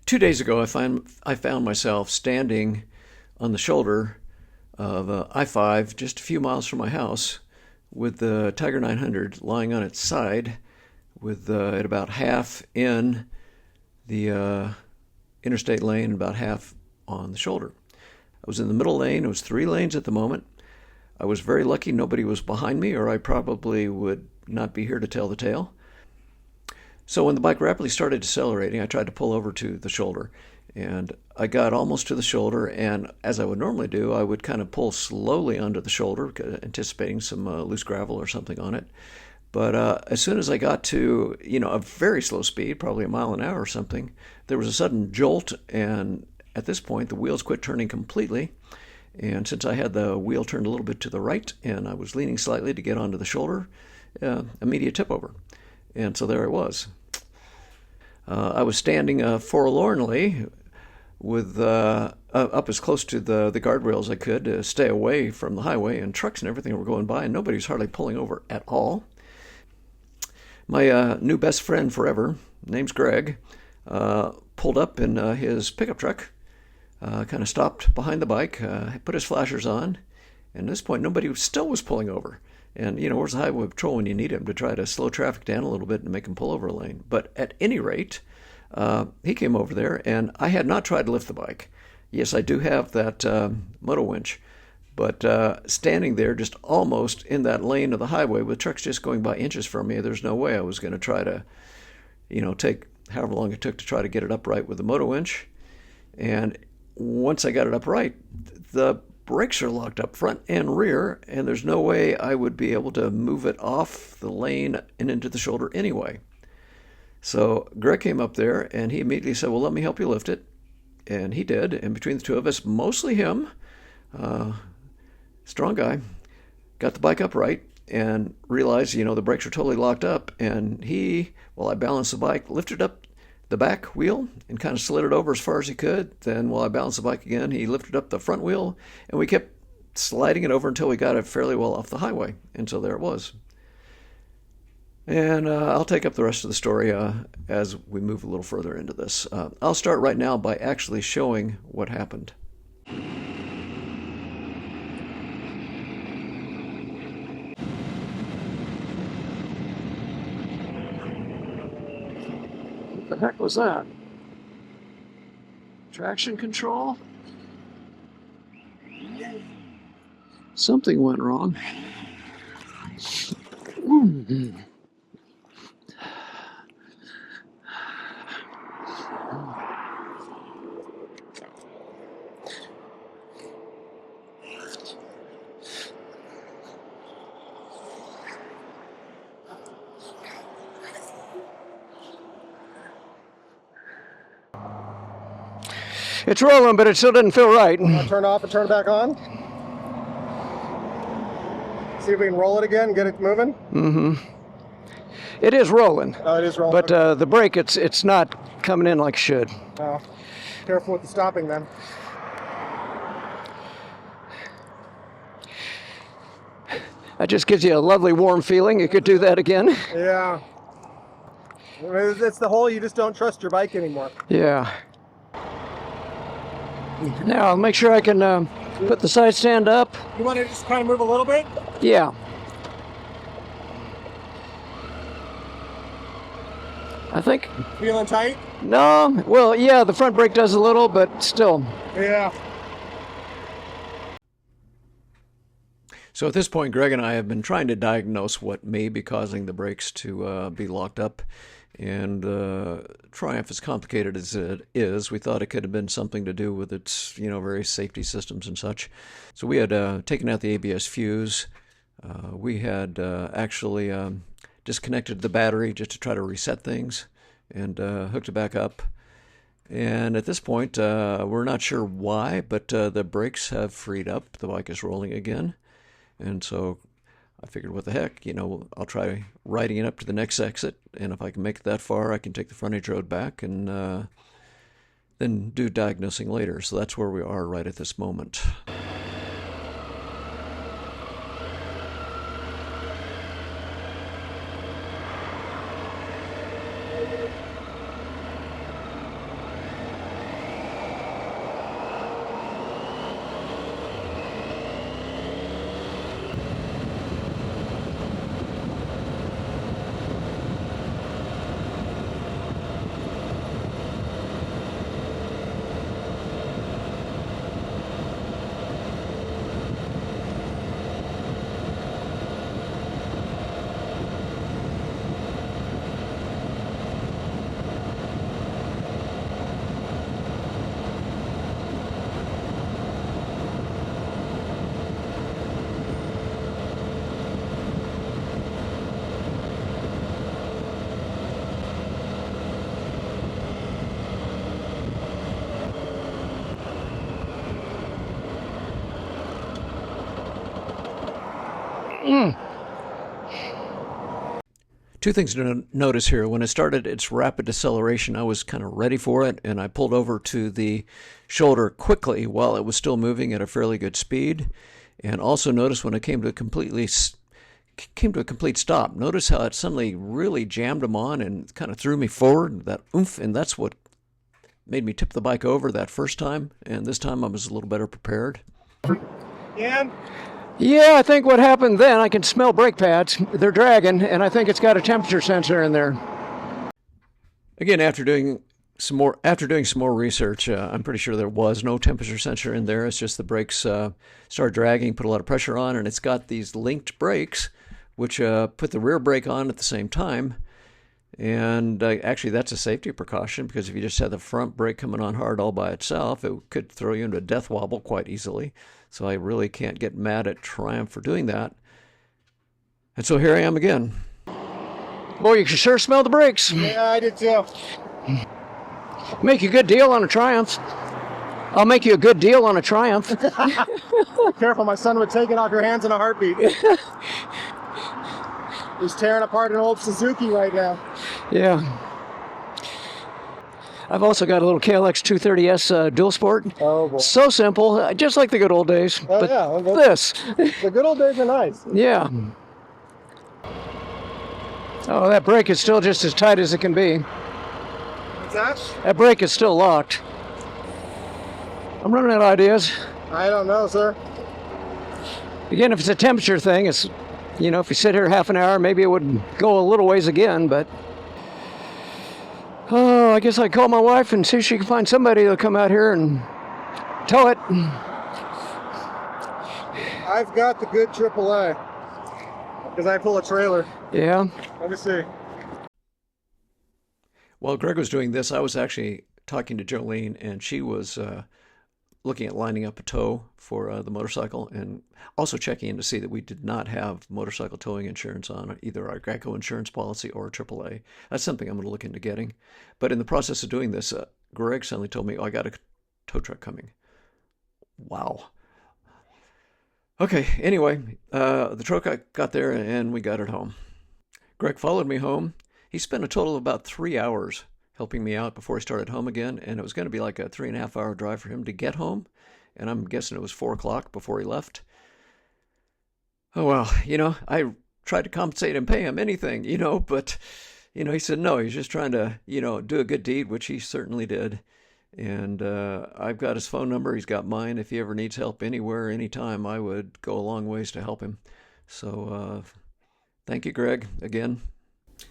2 days ago, I found myself standing on the shoulder of I-5 just a few miles from my house with the Tiger 900 lying on its side with it about half in the interstate lane and about half on the shoulder. I was in the middle lane. It was 3 lanes at the moment. I was very lucky nobody was behind me, or I probably would not be here to tell the tale. So when the bike rapidly started decelerating, I tried to pull over to the shoulder. And I got almost to the shoulder, and as I would normally do, I would kind of pull slowly under the shoulder, anticipating some loose gravel or something on it. But as soon as I got to, a very slow speed, probably a mile an hour or something, there was a sudden jolt, and at this point, the wheels quit turning completely. And since I had the wheel turned a little bit to the right, and I was leaning slightly to get onto the shoulder, immediate tip over. And so there I was. I was standing forlornly with up as close to the guardrails as I could to stay away from the highway, and trucks and everything were going by, and nobody was hardly pulling over at all. My new best friend forever, name's Greg, pulled up in his pickup truck, kind of stopped behind the bike, put his flashers on, and at this point nobody still was pulling over. And, where's the highway patrol when you need him to try to slow traffic down a little bit and make him pull over a lane? But at any rate, he came over there, and I had not tried to lift the bike. Yes, I do have that moto winch, but standing there just almost in that lane of the highway with trucks just going by inches from me, there's no way I was going to try to, take however long it took to try to get it upright with the moto winch. And once I got it upright, the brakes are locked up front and rear, and there's no way I would be able to move it off the lane and into the shoulder anyway. So Greg came up there, and he immediately said, well, let me help you lift it. And he did, and between the two of us, mostly him, strong guy, got the bike upright and realized, the brakes are totally locked up. And while I balanced the bike, lifted up the back wheel and kind of slid it over as far as he could. Then while I balanced the bike again, he lifted up the front wheel, and we kept sliding it over until we got it fairly well off the highway. And so there it was. And I'll take up the rest of the story as we move a little further into this. I'll start right now by actually showing what happened. What the heck was that? Traction control? Something went wrong. It's rolling, but it still doesn't feel right. Turn it off and turn it back on. See if we can roll it again, get it moving. Mm-hmm. It is rolling. Oh, it is rolling. But the brake, it's not coming in like it should. Oh, careful with the stopping then. That just gives you a lovely warm feeling. You could do that again. Yeah. It's the whole, you just don't trust your bike anymore. Yeah. Now I'll make sure I can put the side stand up. You want to just kind of move a little bit? Yeah. I think. Feeling tight? No, well, yeah, the front brake does a little, but still. Yeah. So at this point, Greg and I have been trying to diagnose what may be causing the brakes to be locked up. And Triumph, as complicated as it is, we thought it could have been something to do with its, various safety systems and such. So we had taken out the ABS fuse. We had actually disconnected the battery just to try to reset things and hooked it back up. And at this point, we're not sure why, but the brakes have freed up. The bike is rolling again. And so I figured, what the heck, I'll try riding it up to the next exit, and if I can make it that far, I can take the frontage road back and then do diagnosing later. So that's where we are right at this moment. Two things to notice here. When it started its rapid deceleration, I was kind of ready for it, and I pulled over to the shoulder quickly while it was still moving at a fairly good speed. And also notice when it came to a complete stop. Notice how it suddenly really jammed them on and kind of threw me forward. That oomph, and that's what made me tip the bike over that first time. And this time I was a little better prepared. And Yeah, I think what happened then, I can smell brake pads. They're dragging, and I think it's got a temperature sensor in there. Again, after doing some more research, I'm pretty sure there was no temperature sensor in there. It's just the brakes started dragging, put a lot of pressure on, and it's got these linked brakes, which put the rear brake on at the same time. And actually, that's a safety precaution, because if you just had the front brake coming on hard all by itself, it could throw you into a death wobble quite easily. So I really can't get mad at Triumph for doing that. And so here I am again. Boy, you can sure smell the brakes. yeah, I did too. Make you a good deal on a Triumph. I'll make you a good deal on a Triumph. Be careful, my son would take it off your hands in a heartbeat. He's tearing apart an old Suzuki right now. Yeah. I've also got a little KLX 230S dual sport. Oh boy. So simple, just like the good old days. Oh but yeah, this. the good old days are nice. Yeah. Oh, that brake is still just as tight as it can be. What's that? That brake is still locked. I'm running out of ideas. I don't know, sir. Again, if it's a temperature thing, it's, you know, if you sit here half an hour, maybe it would go a little ways again, but oh, I guess I'd call my wife and see if she can find somebody that'll come out here and tow it. I've got the good AAA because I pull a trailer. Yeah. Let me see. While Greg was doing this, I was actually talking to Jolene, and she was looking at lining up a tow for the motorcycle, and also checking in to see that we did not have motorcycle towing insurance on either our GEICO insurance policy or AAA. That's something I'm going to look into getting. But in the process of doing this, Greg suddenly told me, oh, I got a tow truck coming. Wow. Okay, anyway, the truck got there, and we got it home. Greg followed me home. He spent a total of about 3 hours helping me out before he started home again, and it was going to be like a 3.5 hour drive for him to get home, and I'm guessing it was 4 o'clock before he left. Oh, well, you know, I tried to compensate and pay him anything, you know, but, you know, he said no, he's just trying to, you know, do a good deed, which he certainly did. And I've got his phone number, he's got mine. If he ever needs help anywhere, anytime, I would go a long ways to help him. So thank you, Greg, again.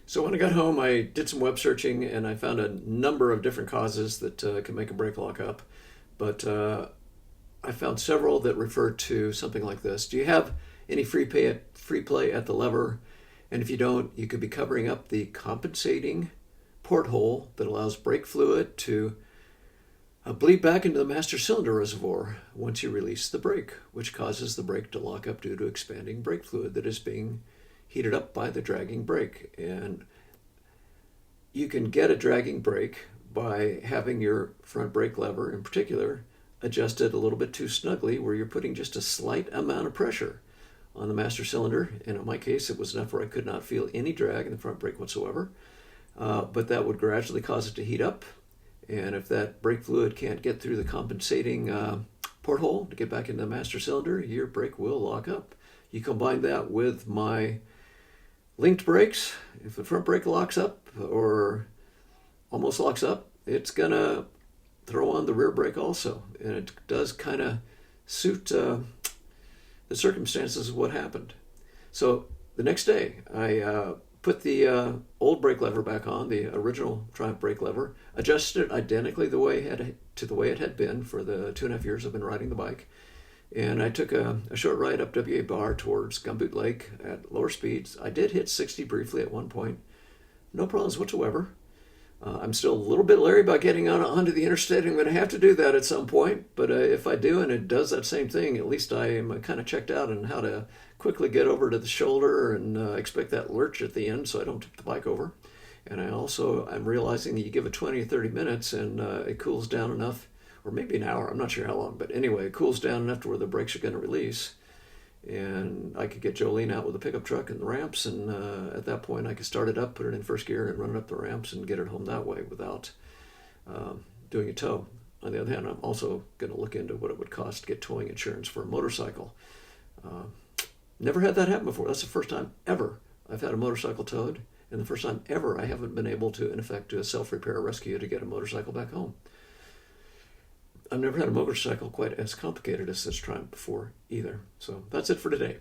So when I got home, I did some web searching, and I found a number of different causes that can make a brake lock up. But I found several that referred to something like this. Do you have any free play at the lever? And if you don't, you could be covering up the compensating porthole that allows brake fluid to bleed back into the master cylinder reservoir once you release the brake, which causes the brake to lock up due to expanding brake fluid that is being heated up by the dragging brake. And you can get a dragging brake by having your front brake lever in particular adjusted a little bit too snugly, where you're putting just a slight amount of pressure on the master cylinder. And in my case, it was enough where I could not feel any drag in the front brake whatsoever. But that would gradually cause it to heat up. And if that brake fluid can't get through the compensating porthole to get back into the master cylinder, your brake will lock up. You combine that with my linked brakes. If the front brake locks up or almost locks up, it's going to throw on the rear brake also. And it does kind of suit the circumstances of what happened. So the next day, I put the old brake lever back on, the original Triumph brake lever, adjusted it identically the way it had been for the 2.5 years I've been riding the bike. And I took a short ride up WA Bar towards Gumboot Lake at lower speeds. I did hit 60 briefly at one point. No problems whatsoever. I'm still a little bit leery about getting onto the interstate. I'm going to have to do that at some point. But if I do and it does that same thing, at least I am kind of checked out on how to quickly get over to the shoulder and expect that lurch at the end so I don't tip the bike over. And I'm realizing that you give it 20 or 30 minutes and it cools down enough, or maybe an hour, I'm not sure how long, but anyway, it cools down enough to where the brakes are going to release. and I could get Jolene out with a pickup truck and the ramps, and at that point I could start it up, put it in first gear, and run it up the ramps and get it home that way without doing a tow. On the other hand, I'm also going to look into what it would cost to get towing insurance for a motorcycle. Never had that happen before. That's the first time ever I've had a motorcycle towed, and the first time ever I haven't been able to, in effect, do a self-repair rescue to get a motorcycle back home. I've never had a motorcycle quite as complicated as this time before either. So that's it for today.